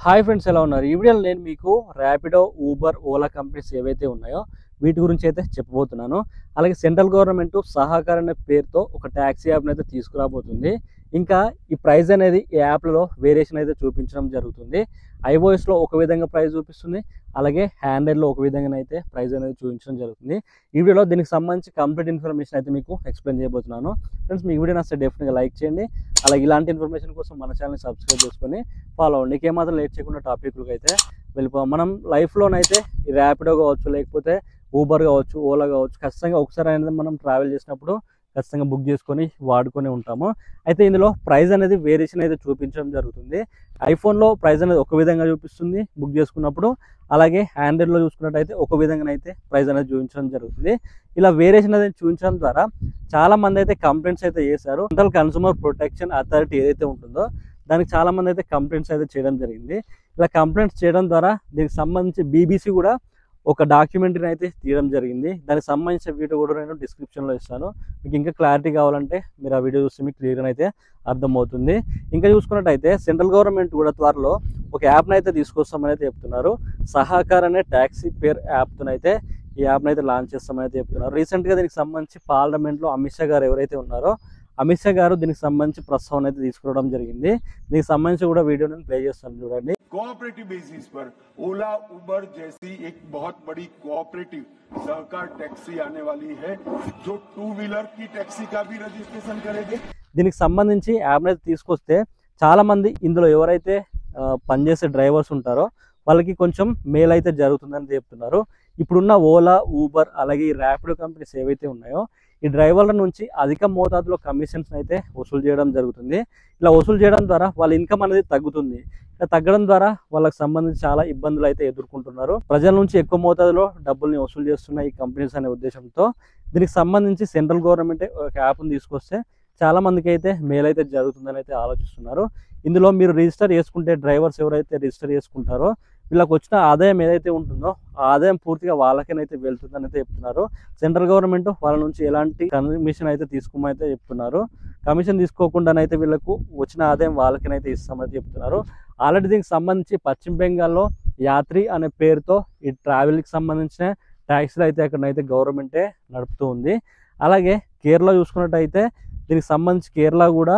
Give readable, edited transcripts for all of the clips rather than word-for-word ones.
Hi friends, ఎలా ఉన్నారు? ఈ వీడియోలో నేను మీకు ర్యాపిడో, ఊబర్, ఓలా కంపెనీస్ ఏవైతే ఉన్నాయో వీటి గురించి అయితే చెప్పబోతున్నాను. అలాగే సెంట్రల్ గవర్నమెంట్ సహకార్ అనే పేరుతో ఒక ట్యాక్సీ యాప్ని అయితే తీసుకురాబోతుంది. ఇంకా ఈ ప్రైస్ అనేది ఈ యాప్లలో వేరియేషన్ అయితే చూపించడం జరుగుతుంది. ఐఓఎస్లో ఒక విధంగా ప్రైస్ చూపిస్తుంది, అలాగే హ్యాండ్రెడ్లో ఒక విధంగా అయితే ప్రైస్ అనేది చూపించడం జరుగుతుంది. ఈ వీడియోలో దీనికి సంబంధించి కంప్లీట్ ఇన్ఫర్మేషన్ అయితే మీకు ఎక్స్ప్లెయిన్ చేయబోతున్నాను. ఫ్రెండ్స్, మీకు వీడియో నచ్చితే డెఫినెట్గా లైక్ చేయండి. అలాగే ఇలాంటి ఇన్ఫర్మేషన్ కోసం మన ఛానల్ని సబ్స్క్రైబ్ చేసుకొని ఫాలో అవ్వండి. ఇంకేమాత్రం లేట్ చేయకుండా టాపిక్లకు అయితే వెళ్ళిపోవాలి. మనం లైఫ్లోనైతే ఈ ర్యాపిడో కావచ్చు, లేకపోతే ఊబర్ కావచ్చు, ఓలా కావచ్చు, ఖచ్చితంగా ఒకసారి అనేది మనం ట్రావెల్ చేసినప్పుడు ఖచ్చితంగా బుక్ చేసుకొని వాడుకొని ఉంటాము. అయితే ఇందులో ప్రైస్ అనేది వేరియేషన్ అయితే చూపించడం జరుగుతుంది. ఐఫోన్లో ప్రైస్ అనేది ఒక విధంగా చూపిస్తుంది బుక్ చేసుకున్నప్పుడు, అలాగే ఆండ్రాయిడ్లో చూసుకున్నట్టయితే ఒక విధంగా అయితే ప్రైస్ అనేది చూపించడం జరుగుతుంది. ఇలా వేరియేషన్ అనేది చూపించడం ద్వారా చాలా మంది అయితే కంప్లైంట్స్ అయితే చేశారు. సెంట్రల్ కన్స్యూమర్ ప్రొటెక్షన్ అథారిటీ ఏదైతే ఉంటుందో దానికి చాలా మంది అయితే కంప్లైంట్స్ అయితే చేయడం జరిగింది. ఇలా కంప్లైంట్స్ చేయడం ద్వారా దీనికి సంబంధించి BBC కూడా ఒక డాక్యుమెంటరీని అయితే తీయడం జరిగింది. దానికి సంబంధించిన వీడియో కూడా నేను డిస్క్రిప్షన్లో ఇస్తాను. మీకు ఇంకా క్లారిటీ కావాలంటే మీరు ఆ వీడియో చూస్తే మీకు క్లియర్గా అయితే అర్థమవుతుంది. ఇంకా చూసుకున్నట్టయితే సెంట్రల్ గవర్నమెంట్ కూడా త్వరలో ఒక యాప్ని అయితే తీసుకొస్తామని అయితే చెప్తున్నారు. సహకార్ అనే ట్యాక్సీ పేర్ యాప్తోనైతే ఈ యాప్ని అయితే లాంచ్ చేస్తామని అయితే చెప్తున్నారు. రీసెంట్గా దీనికి సంబంధించి పార్లమెంట్లో అమిత్ షా గారు ఎవరైతే ఉన్నారో అమిత్ షా గారు దీనికి సంబంధించి ప్రస్తావన అయితే తీసుకురావడం జరిగింది. దీనికి సంబంధించి కూడా వీడియో నేను ప్లే చేస్తాను, చూడండి. कोऑपरेटिव बेसिस पर ओला उबर जैसी एक बहुत बड़ी कोऑपरेटिव सहकार टैक्सी आने वाली है जो 2 व्हीलर की टैक्सी का भी रजिस्ट्रेशन करेगी. దీనికి సంబంధించి యాప్ని అయితే తీసుకొస్తే చాలా మంది ఇందులో ఎవరైతే పనిచేసే డ్రైవర్స్ ఉంటారో వాళ్ళకి కొంచెం మేలు అయితే జరుగుతుందని చెప్తున్నారు. ఇప్పుడున్న ఓలా, ఊబర్, అలాగే ఈ ర్యాపిడో కంపెనీస్ ఏవైతే ఉన్నాయో ఈ డ్రైవర్ల నుంచి అధిక మోతాదులో కమిషన్స్ అయితే వసూలు చేయడం జరుగుతుంది. ఇలా వసూలు చేయడం ద్వారా వాళ్ళ ఇన్కమ్ అనేది తగ్గుతుంది. ఇలా తగ్గడం ద్వారా వాళ్ళకి సంబంధించి చాలా ఇబ్బందులు అయితే ఎదుర్కొంటున్నారు. ప్రజల నుంచి ఎక్కువ మోతాదులో డబ్బుల్ని వసూలు చేస్తున్న ఈ కంపెనీస్ అనే ఉద్దేశంతో దీనికి సంబంధించి సెంట్రల్ గవర్నమెంట్ ఒక యాప్ని తీసుకొస్తే చాలా మందికి అయితే మేలైతే జరుగుతుందని అయితే ఆలోచిస్తున్నారు. ఇందులో మీరు రిజిస్టర్ చేసుకుంటే డ్రైవర్స్ ఎవరైతే రిజిస్టర్ చేసుకుంటారో వీళ్ళకి వచ్చిన ఆదాయం ఏదైతే ఉంటుందో ఆ ఆదాయం పూర్తిగా వాళ్ళకైతే వెళ్తుందని అయితే చెప్తున్నారు. సెంట్రల్ గవర్నమెంట్ వాళ్ళ నుంచి ఎలాంటి కమిషన్ అయితే తీసుకోమని చెప్తున్నారు. కమిషన్ తీసుకోకుండానైతే వీళ్ళకు వచ్చిన ఆదాయం వాళ్ళకైతే ఇస్తామని చెప్తున్నారు. ఆల్రెడీ దీనికి సంబంధించి పశ్చిమ బెంగాల్లో యాత్రి అనే పేరుతో ఈ ట్రావెల్కి సంబంధించిన ట్యాక్సీలు అయితే అక్కడనైతే గవర్నమెంటే నడుపుతూ ఉంది. అలాగే కేరళ చూసుకున్నట్టయితే దీనికి సంబంధించి కేరళ కూడా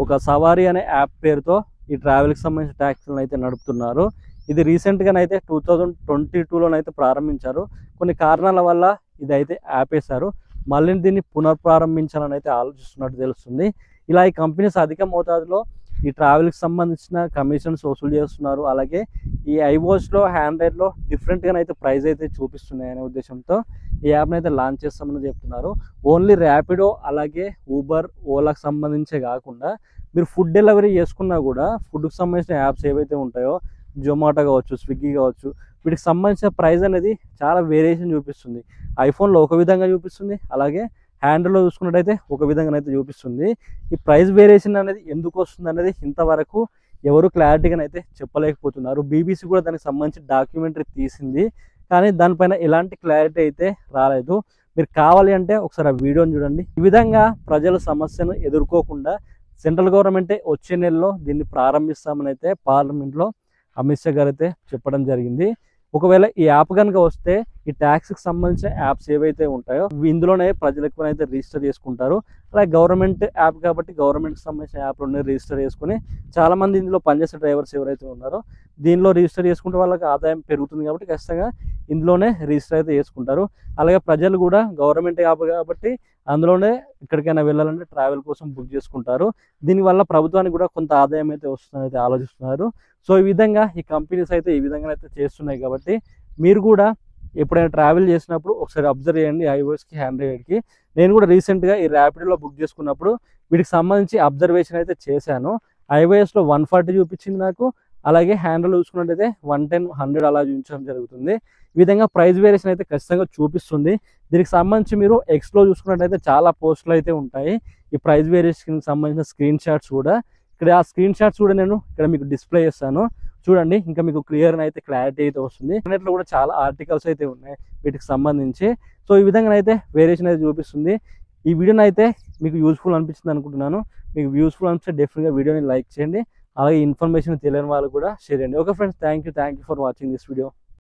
ఒక సవారీ అనే యాప్ పేరుతో ఈ ట్రావెల్కి సంబంధించిన ట్యాక్సీలను అయితే నడుపుతున్నారు. ఇది రీసెంట్గానైతే 2022లోనైతే ప్రారంభించారు. కొన్ని కారణాల వల్ల ఇది అయితే ఆపేశారు. మళ్ళీ దీన్ని పునఃప్రారంభించాలని అయితే ఆలోచిస్తున్నట్టు తెలుస్తుంది. ఇలా ఈ కంపెనీస్ అధిక మోతాదులో ఈ ట్రావెల్కి సంబంధించిన కమిషన్స్ వసూలు చేస్తున్నారు. అలాగే ఈ ఐఓఎస్లో, ఆండ్రాయిడ్లో డిఫరెంట్గానైతే ప్రైస్ అయితే చూపిస్తున్నాయి అనే ఉద్దేశంతో ఈ యాప్ని అయితే లాంచ్ చేస్తామని చెప్తున్నారు. ఓన్లీ ర్యాపిడో, అలాగే ఊబర్, ఓలాకి సంబంధించే కాకుండా మీరు ఫుడ్ డెలివరీ చేసుకున్నా కూడా ఫుడ్కి సంబంధించిన యాప్స్ ఏవైతే ఉంటాయో జొమాటో కావచ్చు, స్విగ్గీ కావచ్చు, వీటికి సంబంధించిన ప్రైస్ అనేది చాలా వేరియేషన్ చూపిస్తుంది. ఐఫోన్లో ఒక విధంగా చూపిస్తుంది, అలాగే హ్యాండ్లో చూసుకున్నట్టయితే ఒక విధంగా అయితే చూపిస్తుంది. ఈ ప్రైస్ వేరియేషన్ అనేది ఎందుకు వస్తుంది అనేది ఇంతవరకు ఎవరు క్లారిటీగా అయితే చెప్పలేకపోతున్నారు. BBC కూడా దానికి సంబంధించి డాక్యుమెంటరీ తీసింది, కానీ దానిపైన ఎలాంటి క్లారిటీ అయితే రాలేదు. మీరు కావాలి అంటే ఒకసారి ఆ వీడియోని చూడండి. ఈ విధంగా ప్రజల సమస్యను ఎదుర్కోకుండా సెంట్రల్ గవర్నమెంటే వచ్చే నెలలో దీన్ని ప్రారంభిస్తామని అయితే పార్లమెంట్లో అమిత్ షా గారు అయితే చెప్పడం జరిగింది. ఒకవేళ ఈ యాప్ కనుక వస్తే ఈ ట్యాక్స్కి సంబంధించిన యాప్స్ ఏవైతే ఉంటాయో ఇందులోనే ప్రజలు ఎక్కువనైతే రిజిస్టర్ చేసుకుంటారు. అలాగే గవర్నమెంట్ యాప్ కాబట్టి గవర్నమెంట్కి సంబంధించిన యాప్లోనే రిజిస్టర్ చేసుకుని చాలామంది ఇందులో పనిచేసే డ్రైవర్స్ ఎవరైతే ఉన్నారో దీనిలో రిజిస్టర్ చేసుకుంటే వాళ్ళకి ఆదాయం పెరుగుతుంది కాబట్టి ఖచ్చితంగా ఇందులోనే రిజిస్టర్ అయితే చేసుకుంటారు. అలాగే ప్రజలు కూడా గవర్నమెంట్ యాప్ కాబట్టి అందులోనే ఎక్కడికైనా వెళ్ళాలంటే ట్రావెల్ కోసం బుక్ చేసుకుంటారు. దీనివల్ల ప్రభుత్వానికి కూడా కొంత ఆదాయం అయితే వస్తుందని అయితే ఆలోచిస్తున్నారు. సో ఈ విధంగా ఈ కంపెనీస్ అయితే ఈ విధంగా అయితే చేస్తున్నాయి కాబట్టి మీరు కూడా ఎప్పుడైనా ట్రావెల్ చేసినప్పుడు ఒకసారి అబ్జర్వ్ చేయండి ఐఓఎస్కి, ఆండ్రాయిడ్కి. నేను కూడా రీసెంట్గా ఈ ర్యాపిడోలో బుక్ చేసుకున్నప్పుడు వీటికి సంబంధించి అబ్జర్వేషన్ అయితే చేశాను. ఐఓఎస్లో 140 చూపించింది నాకు, అలాగే హ్యాండ్లో చూసుకున్నట్టయితే 110, 100 అలా చూపించడం జరుగుతుంది. ఈ విధంగా ప్రైస్ వేరియేషన్ అయితే ఖచ్చితంగా చూపిస్తుంది. దీనికి సంబంధించి మీరు ఎక్స్లో చూసుకున్నట్టయితే చాలా పోస్టులు అయితే ఉంటాయి. ఈ ప్రైస్ వేరియేషన్కి సంబంధించిన స్క్రీన్ షాట్స్ కూడా ఇక్కడ ఆ స్క్రీన్ షాట్స్ కూడా నేను ఇక్కడ మీకు డిస్ప్లే చేస్తాను, చూడండి. ఇంకా మీకు క్లియర్గా అయితే క్లారిటీ అయితే వస్తుంది. ఇంటర్నెట్లో కూడా చాలా ఆర్టికల్స్ అయితే ఉన్నాయి వీటికి సంబంధించి. సో ఈ విధంగా అయితే వేరియేషన్ అయితే చూపిస్తుంది. ఈ వీడియోని అయితే మీకు యూస్ఫుల్ అనిపించింది అనుకుంటున్నాను. మీకు యూస్ఫుల్ అనిపిస్తే డెఫినెట్గా వీడియోని లైక్ చేయండి. అలాగే ఇన్ఫర్మేషన్ తెలియని వాళ్ళు కూడా షేర్ చేయండి. Okay friends, thank you for watching this video.